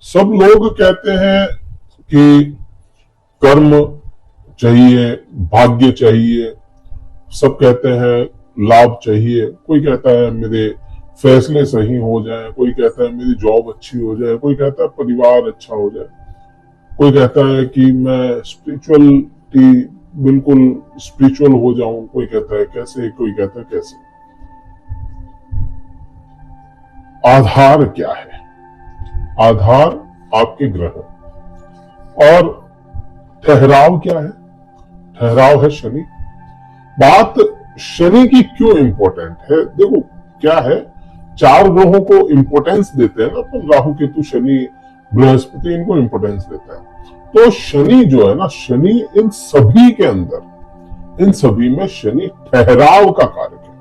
सब लोग कहते हैं कि कर्म चाहिए, भाग्य चाहिए। सब कहते हैं लाभ चाहिए। कोई कहता है मेरे फैसले सही हो जाए, कोई कहता है मेरी जॉब अच्छी हो जाए, कोई कहता है परिवार अच्छा हो जाए, कोई कहता है कि मैं स्पिरिचुअलिटी बिल्कुल स्पिरिचुअल हो जाऊं, कोई कहता है कैसे, कोई कहता है कैसे। आधार क्या है? आधार आपके ग्रह और ठहराव क्या है? ठहराव है शनि। बात शनि की क्यों इंपॉर्टेंट है? देखो क्या है, चार ग्रहों को इंपॉर्टेंस देते हैं ना अपन, राहु केतु शनि बृहस्पति, इनको इंपॉर्टेंस देता है। तो शनि जो है ना, शनि इन सभी के अंदर, इन सभी में शनि ठहराव का कारक है।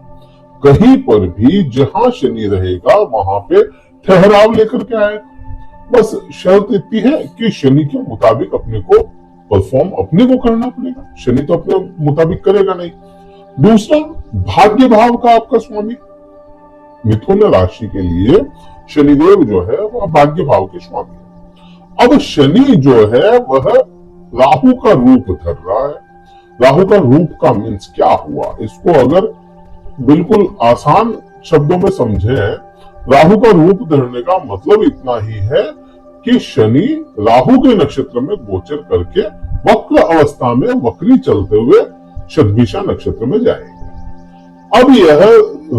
कहीं पर भी जहां शनि रहेगा वहां पे ठहराव लेकर के आएगा। बस शर्त इतनी है कि शनि के मुताबिक अपने को परफॉर्म अपने को करना पड़ेगा। शनि तो अपने मुताबिक करेगा नहीं। दूसरा, भाग्य भाव का आपका स्वामी मिथुन राशि के लिए शनिदेव जो है वह भाग्य भाव के स्वामी है। अब शनि जो है वह राहु का रूप धर रहा है। राहु का रूप का मीन्स क्या हुआ, इसको अगर बिल्कुल आसान शब्दों में समझे, राहु का रूप धरने का मतलब इतना ही है कि शनि राहु के नक्षत्र में गोचर करके वक्र अवस्था में वक्री चलते हुए शतभिषा नक्षत्र में जाएंगे। अब यह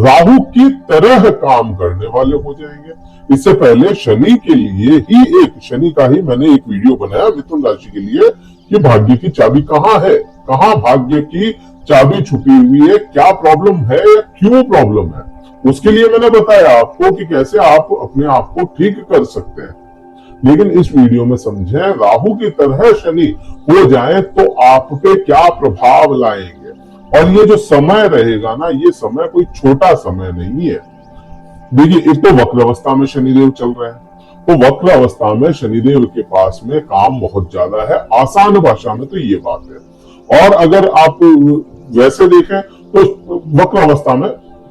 राहु की तरह काम करने वाले हो जाएंगे। इससे पहले शनि के लिए ही शनि का ही मैंने एक वीडियो बनाया मिथुन राशि के लिए कि भाग्य की चाबी कहाँ है, कहाँ भाग्य की चाबी छुपी हुई है, क्या प्रॉब्लम है या क्यों प्रॉब्लम है। उसके लिए मैंने बताया आपको कि कैसे आप अपने आप को ठीक कर सकते हैं। लेकिन इस वीडियो में समझें, राहु की तरह शनि हो जाए तो आप पे क्या प्रभाव लाएंगे। और ये जो समय रहेगा ना, ये समय कोई छोटा समय नहीं है। देखिए, एक तो वक्र अवस्था में शनिदेव चल रहे हैं, तो वक्र अवस्था में शनिदेव के पास में काम बहुत ज्यादा है। आसान भाषा में तो ये बात है। और अगर आप वैसे देखें तो वक्र अवस्था में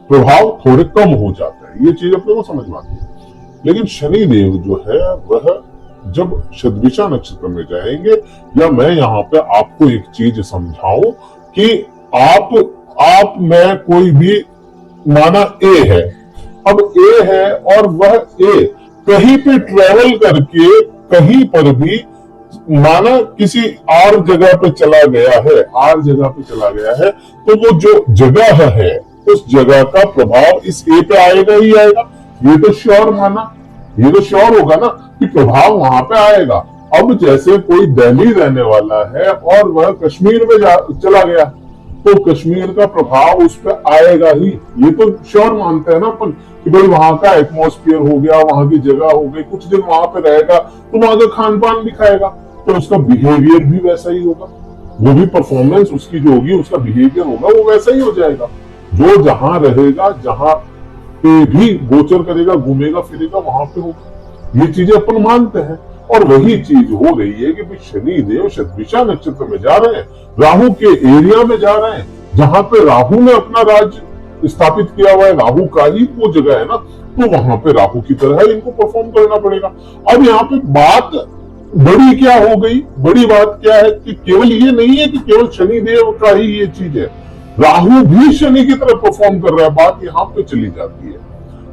प्रभाव थोड़े कम हो जाते हैं। ये चीज अपने को समझ में आती है। लेकिन शनिदेव जो है वह जब शतभिषा नक्षत्र में जाएंगे, या मैं यहाँ पे आपको एक चीज समझाऊं कि आप में कोई भी माना ए है, अब ए है और वह ए कहीं पे ट्रेवल करके कहीं पर भी माना किसी और जगह पे चला गया है, आर जगह पे चला गया है, तो वो जो जगह है उस जगह का प्रभाव इस ए पे आएगा ही आएगा। ये तो श्योर माना, ये तो श्योर होगा ना कि प्रभाव वहां पे आएगा। अब जैसे कोई दिल्ली रहने वाला है और वह कश्मीर में चला गया, तो कश्मीर का प्रभाव उस पर आएगा ही। ये तो श्योर मानते हैं ना अपन कि भाई वहां का एटमॉस्फेयर हो गया, वहां की जगह हो गई, कुछ दिन वहां पे रहेगा तो वहां का खान पान भी खाएगा, तो उसका बिहेवियर भी वैसा ही होगा। वो भी परफॉर्मेंस उसकी जो होगी, उसका बिहेवियर होगा वो वैसा ही हो जाएगा। जो जहां रहेगा, जहां पे भी गोचर करेगा, घूमेगा फिरेगा, वहां पे होगा। ये चीजें अपन मानते हैं। और वही चीज हो रही है कि शनि देव शतभिषा नक्षत्र में जा रहे हैं, राहु के एरिया में जा रहे हैं, जहां पे राहु ने अपना राज्य स्थापित किया हुआ है, राहु का ही वो जगह है ना, तो वहां पे राहु की तरह इनको परफॉर्म करना पड़ेगा। अब यहाँ पे बात बड़ी क्या हो गई, बड़ी बात क्या है कि केवल ये नहीं है कि केवल शनि देव का ही ये चीज है, राहु भी शनि की तरह परफॉर्म कर रहा है। बात यहाँ पे चली जाती है।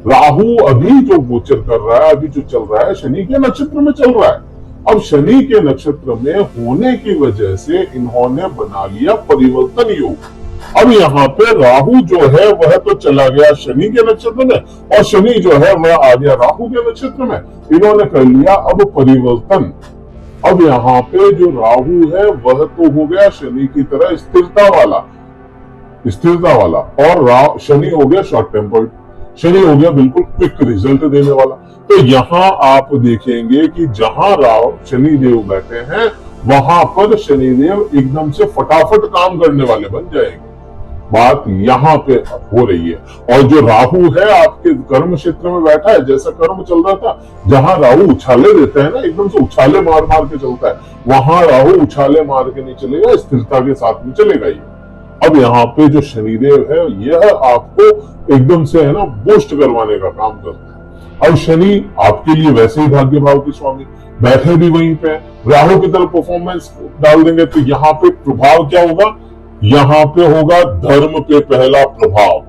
राहु अभी जो गोचर कर रहा है, अभी जो चल रहा है, शनि के नक्षत्र में चल रहा है। अब शनि के नक्षत्र में होने की वजह से इन्होंने बना लिया परिवर्तन योग। अब यहाँ पे राहु जो है वह तो चला गया शनि के नक्षत्र में, और शनि जो है वह आ गया राहु के नक्षत्र में। इन्होंने कर लिया अब परिवर्तन। अब यहाँ पे जो राहु है वह तो हो गया शनि की तरह स्थिरता वाला, और शनि हो गया शॉर्ट टेम्पर्ड, शनि हो गया बिल्कुल क्विक रिजल्ट देने वाला। तो यहाँ आप देखेंगे कि जहां शनि देव बैठे हैं वहां पर शनिदेव एकदम से फटाफट काम करने वाले बन जाएंगे। बात यहाँ पे हो रही है। और जो राहु है आपके कर्म क्षेत्र में बैठा है, जैसा कर्म चल रहा था, जहां राहु उछाले देते हैं ना, एकदम से उछाले मार मार के चलता है, वहां राहु उछाले मार के नहीं चलेगा, स्थिरता के साथ में चलेगा ही। अब यहाँ पे जो शनिदेव है यह आपको एकदम से है ना बूस्ट करवाने का काम करता है। अब शनि आपके लिए वैसे ही भाग्य भाव के स्वामी, बैठे भी वहीं पे, राहु की तरफ परफॉर्मेंस डाल देंगे, तो यहाँ पे प्रभाव क्या होगा, यहाँ पे होगा धर्म पे पहला प्रभाव,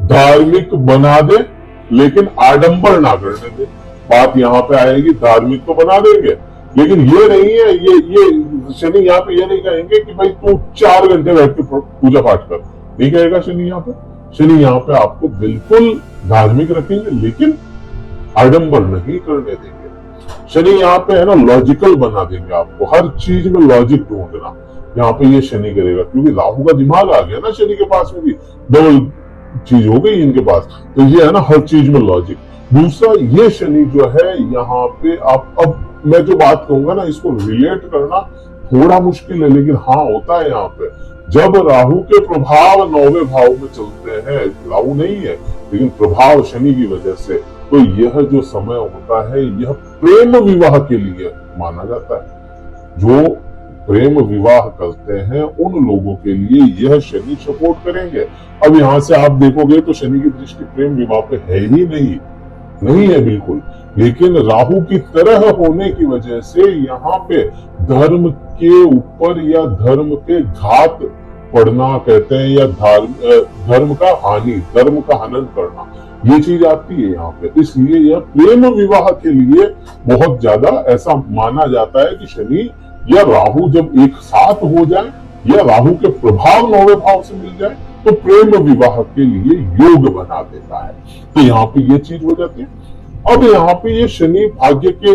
धार्मिक बना दे लेकिन आडंबर ना करने दे। बात यहाँ पे आएगी, धार्मिक तो बना देंगे लेकिन ये नहीं है, ये शनि यहाँ पे ये नहीं कहेंगे कि भाई तू 4 घंटे बैठ के पूजा पाठ कर, नहीं कहेगा शनि यहाँ पे। शनि यहाँ पे आपको बिल्कुल धार्मिक रखेंगे लेकिन आडंबर नहीं करने देंगे। शनि यहाँ पे है ना लॉजिकल बना देंगे आपको, हर चीज में लॉजिक ढूंढना यहाँ पे ये शनि करेगा, क्योंकि राहु का दिमाग आ गया ना शनि के पास में भी, डबल चीज हो गई इनके पास, तो ये है ना हर चीज में लॉजिक। दूसरा ये शनि जो है यहाँ पे आप, अब मैं जो बात कहूंगा ना इसको रिलेट करना थोड़ा मुश्किल है, लेकिन हाँ होता है यहाँ पे, जब राहु के प्रभाव 9वें भाव में चलते हैं, राहु नहीं है लेकिन प्रभाव शनि की वजह से, तो यह जो समय होता है यह प्रेम विवाह के लिए माना जाता है। जो प्रेम विवाह करते हैं उन लोगों के लिए यह शनि सपोर्ट करेंगे। अब यहां से आप देखोगे तो शनि की दृष्टि प्रेम विवाह पे है ही नहीं है बिल्कुल, लेकिन राहु की तरह होने की वजह से यहाँ पे धर्म के ऊपर या धर्म पे घात पड़ना कहते हैं, या धर्म का हानि, धर्म का हनन करना, ये चीज आती है यहाँ पे। इसलिए यह प्रेम विवाह के लिए बहुत ज्यादा ऐसा माना जाता है कि शनि या राहु जब एक साथ हो जाए या राहु के प्रभाव 9वें भाव से मिल जाए तो प्रेम विवाह के लिए योग बना देता है। तो यहाँ पे ये चीज हो जाती है। अब यहाँ पे ये शनि भाग्य के,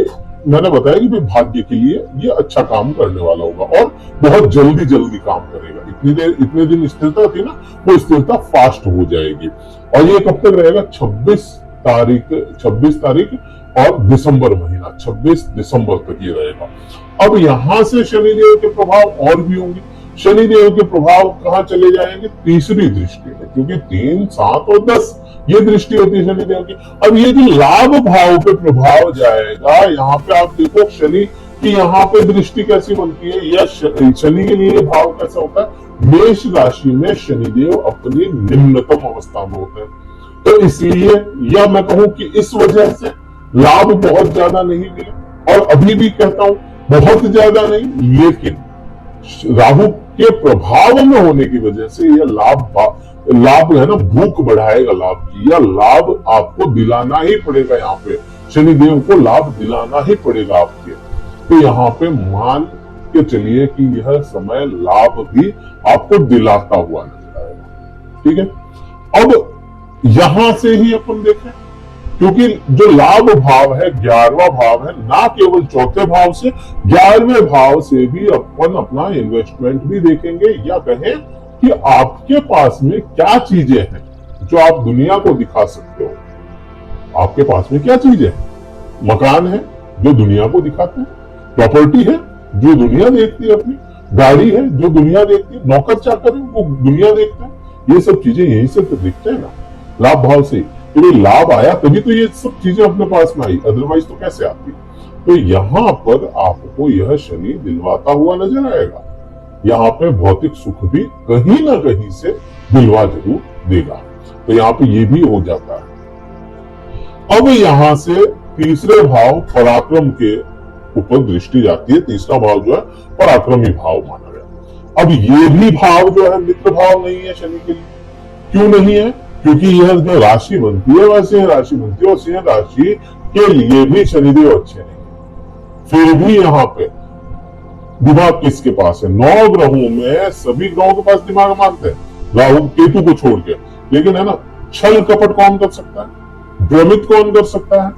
मैंने बताया कि भाग्य के लिए ये अच्छा काम करने वाला होगा और बहुत जल्दी काम करेगा। इतने दिन स्थिरता थी ना, वो स्थिरता फास्ट हो जाएगी। और ये कब तक रहेगा, 26 तारीख और दिसंबर महीना, 26 दिसंबर तक ये रहेगा। अब यहां से शनिदेव के प्रभाव और भी होंगे। शनिदेव के प्रभाव कहाँ चले जाएंगे, तीसरी दृष्टि में, क्योंकि 3, 7 और 10 ये दृष्टि होती है शनिदेव की। अब ये जो लाभ भाव पे प्रभाव जाएगा, यहाँ पे आप देखो शनि की यहाँ पे दृष्टि कैसी बनती है, या शनि के लिए भाव कैसा होता है, मेष राशि में शनिदेव अपनी निम्नतम अवस्था में होते हैं। तो इसलिए, या मैं कहूं कि इस वजह से लाभ बहुत ज्यादा नहीं मिले, और अभी भी कहता हूं बहुत ज्यादा नहीं, लेकिन राहु के प्रभाव में होने की वजह से यह लाभ है ना, भूख बढ़ाएगा लाभ की, या लाभ आपको दिलाना ही पड़ेगा। यहाँ पे शनिदेव को लाभ दिलाना ही पड़ेगा आपके। तो यहाँ पे मान के चलिए कि यह समय लाभ भी आपको दिलाता हुआ नजर आएगा। ठीक है, अब यहां से ही अपन देखें, क्योंकि जो लाभ भाव है 11वां भाव है, ना केवल चौथे भाव से, 11वें भाव से भी अपन अपना इन्वेस्टमेंट भी देखेंगे, या कहें कि आपके पास में क्या चीजें हैं जो आप दुनिया को दिखा सकते हो। आपके पास में क्या चीजें हैं, मकान है जो दुनिया को दिखाते हैं, प्रॉपर्टी है जो दुनिया देखती है अपनी, गाड़ी है जो दुनिया देखती है, नौकर चाकर है वो दुनिया देखते हैं, ये सब चीजें यहीं से तो दिखते हैं ना, लाभ भाव से। क्योंकि लाभ आया तभी तो ये सब चीजें अपने पास में आई, अदरवाइज तो कैसे आती। तो यहाँ पर आपको यह शनि दिलवाता हुआ नजर आएगा। यहाँ पे भौतिक सुख भी कहीं ना कहीं से दिलवा जरूर देगा। तो यहाँ पे ये भी हो जाता है। अब यहाँ से तीसरे भाव पराक्रम के ऊपर दृष्टि जाती है। तीसरा भाव जो है पराक्रमी भाव माना गया। अब ये भी भाव जो है मित्र भाव नहीं है शनि के लिए। क्यों नहीं है, क्योंकि यह जो राशि बनती है वह सिंह राशि बनती है, और सिंह राशि के लिए भी शनिदेव अच्छे नहीं है। फिर भी यहाँ पे दिमाग किसके पास है, 9 ग्रहों में सभी ग्रहों के पास दिमाग मानते हैं, राहु केतु को छोड़ के, लेकिन है ना, छल कपट कौन कर सकता है, भ्रमित कौन कर सकता है।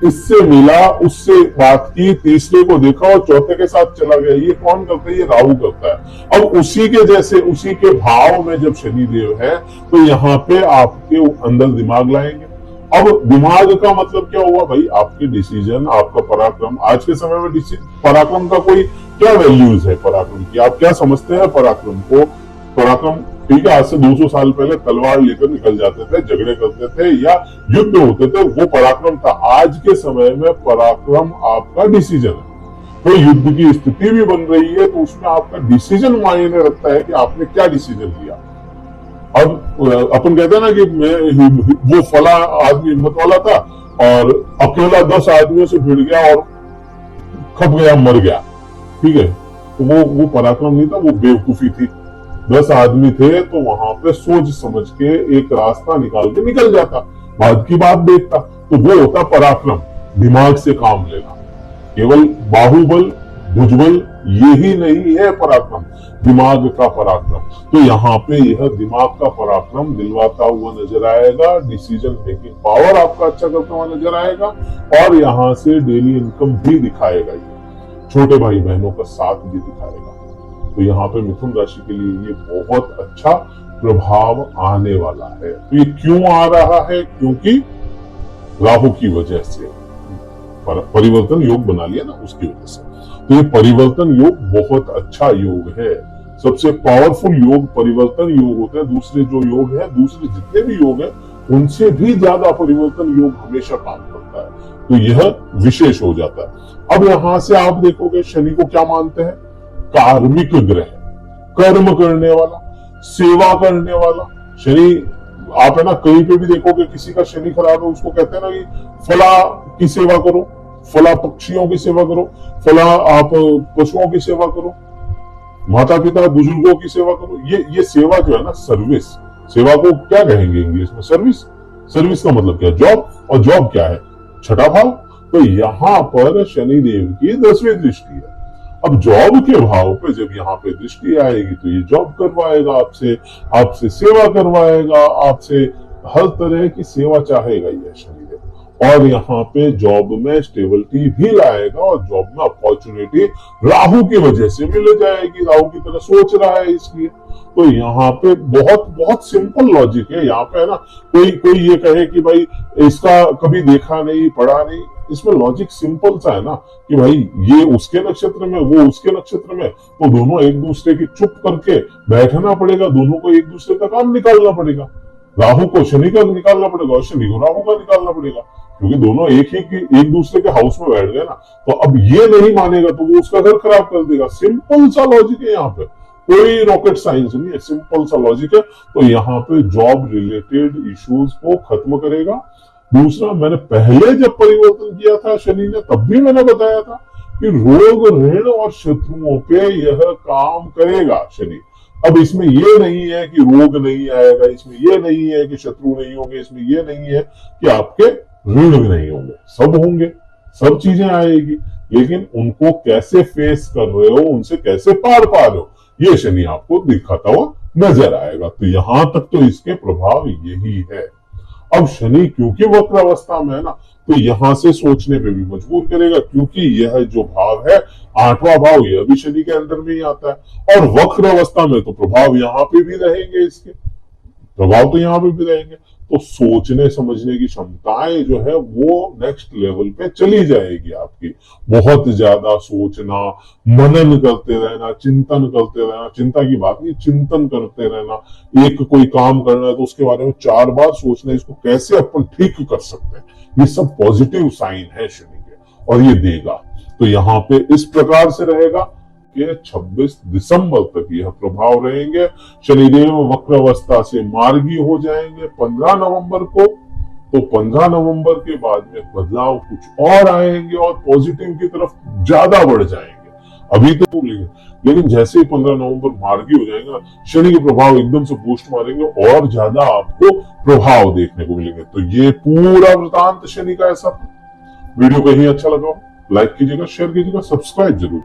इससे मिला, उससे बात की, तीसरे को देखा और चौथे के साथ चला गया। ये कौन करता है, ये राहु करता है। अब उसी के जैसे, उसी के भाव में जब शनिदेव है तो यहाँ पे आपके अंदर दिमाग लाएंगे। अब दिमाग का मतलब क्या हुआ भाई, आपके डिसीजन, आपका पराक्रम। आज के समय में पराक्रम का कोई क्या वैल्यूज है, पराक्रम की आप क्या समझते हैं पराक्रम को। पराक्रम ठीक है, आज से 200 साल पहले तलवार लेकर निकल जाते थे, झगड़े करते थे या युद्ध होते थे, वो पराक्रम था। आज के समय में पराक्रम आपका डिसीजन है। तो युद्ध की स्थिति भी बन रही है तो उसमें आपका डिसीजन मायने रखता है कि आपने क्या डिसीजन लिया। अब अपन कहते हैं ना कि वो फला आदमी हिम्मत वाला था और अकेला 10 आदमियों से भिड़ गया और खप गया, मर गया। ठीक है, तो वो पराक्रम नहीं था, वो बेवकूफी थी। 10 आदमी थे तो वहां पे सोच समझ के एक रास्ता निकाल के निकल जाता, बाद की बात देखता। तो वो होता पराक्रम, दिमाग से काम लेना। केवल बाहुबल भुजबल यही नहीं है पराक्रम, दिमाग का पराक्रम। तो यहाँ पे यह दिमाग का पराक्रम दिलवाता हुआ नजर आएगा, डिसीजन मेकिंग पावर आपका अच्छा करता हुआ नजर आएगा, और यहाँ से डेली इनकम भी दिखाएगा, ये छोटे भाई बहनों का साथ भी दिखाएगा। तो यहाँ पे मिथुन राशि के लिए ये बहुत अच्छा प्रभाव आने वाला है। तो ये क्यों आ रहा है? क्योंकि राहु की वजह से परिवर्तन योग बना लिया ना, उसकी वजह से। तो ये परिवर्तन योग बहुत अच्छा योग है, सबसे पावरफुल योग परिवर्तन योग होता है। दूसरे जो योग है, दूसरे जितने भी योग है, उनसे भी ज्यादा परिवर्तन योग हमेशा काम करता है, तो यह विशेष हो जाता है। अब यहां से आप देखोगे शनि को क्या मानते हैं? कार्मिक ग्रह, कर्म करने वाला, सेवा करने वाला। शनि आप है ना कहीं पे भी देखोगे किसी का शनि खराब है, उसको कहते हैं ना कि फला की सेवा करो, फला पक्षियों की सेवा करो, फला आप पशुओं की सेवा करो, माता पिता बुजुर्गों की सेवा करो। ये सेवा जो है ना, सर्विस। सेवा को क्या कहेंगे इंग्लिश में? सर्विस। सर्विस का मतलब क्या? जॉब। और जॉब क्या है? छठा भाव। तो यहाँ पर शनिदेव की 10वीं दृष्टि है। अब जॉब के भाव पे जब यहाँ पे दृष्टि आएगी तो ये जॉब करवाएगा आपसे, आपसे सेवा करवाएगा, आपसे हर तरह की सेवा चाहेगा ये शनिदेव। और यहाँ पे जॉब में स्टेबिलिटी भी लाएगा, और जॉब में अपॉर्चुनिटी राहु की वजह से मिल जाएगी, राहु की तरह सोच रहा है इसलिए। तो यहाँ पे बहुत बहुत सिंपल लॉजिक है। यहाँ पे है ना, कोई ये कहे कि भाई इसका कभी देखा नहीं, पढ़ा नहीं, इसमें लॉजिक सिंपल सा है ना कि भाई ये उसके नक्षत्र में, वो उसके नक्षत्र में, तो दोनों एक दूसरे की चुप करके बैठना पड़ेगा, दोनों को एक दूसरे का काम निकालना पड़ेगा। राहु को शनि का निकालना पड़ेगा और शनि को राहु का निकालना पड़ेगा, क्योंकि दोनों एक दूसरे के हाउस में बैठ गए ना। तो अब ये नहीं मानेगा तो वो उसका घर खराब कर देगा। सिंपल सा लॉजिक है, यहाँ पे कोई रॉकेट साइंस नहीं है, सिंपल सा लॉजिक है। तो यहाँ पे जॉब रिलेटेड इश्यूज को खत्म करेगा। दूसरा, मैंने पहले जब परिवर्तन किया था शनि ने, तब भी मैंने बताया था कि रोग ऋण और शत्रुओं पे यह काम करेगा शनि। अब इसमें ये नहीं है कि रोग नहीं आएगा, इसमें ये नहीं है कि शत्रु नहीं होंगे, इसमें ये नहीं है कि आपके ऋण नहीं होंगे, सब होंगे, सब चीजें आएगी, लेकिन उनको कैसे फेस कर रहे हो, उनसे कैसे पार पा रहे हो, ये शनि आपको दिखाता हुआ नजर आएगा। तो यहां तक तो इसके प्रभाव यही है। अब शनि क्योंकि वक्र अवस्था में है ना, तो यहां से सोचने पे भी मजबूर करेगा, क्योंकि यह जो भाव है 8वां भाव, यह भी शनि के अंदर में ही आता है। और वक्र अवस्था में तो प्रभाव यहाँ पे भी रहेंगे, इसके प्रभाव तो यहाँ पे भी रहेंगे। तो सोचने समझने की क्षमताएं जो है वो नेक्स्ट लेवल पे चली जाएगी आपकी। बहुत ज्यादा सोचना, मनन करते रहना, चिंतन करते रहना, चिंता की बात नहीं, चिंतन करते रहना। एक कोई काम करना है तो उसके बारे में 4 बार सोचना, इसको कैसे अपन ठीक कर सकते हैं। ये सब पॉजिटिव साइन है शनि के, और ये देगा। तो यहाँ पे इस प्रकार से रहेगा कि 26 दिसंबर तक यह प्रभाव रहेंगे। शनिदेव वक्र अवस्था से मार्गी हो जाएंगे 15 नवंबर को। तो 15 नवंबर के बाद में बदलाव कुछ और आएंगे और पॉजिटिव की तरफ ज्यादा बढ़ जाएंगे। अभी तो लेकिन जैसे ही 15 नवंबर मार्गी हो जाएगा, शनि के प्रभाव एकदम से बूस्ट मारेंगे और ज्यादा आपको प्रभाव देखने को मिलेंगे। तो ये पूरा वृतांत शनि का ऐसा। वीडियो कहीं अच्छा लगा लाइक कीजिएगा, शेयर कीजिएगा, सब्सक्राइब जरूर।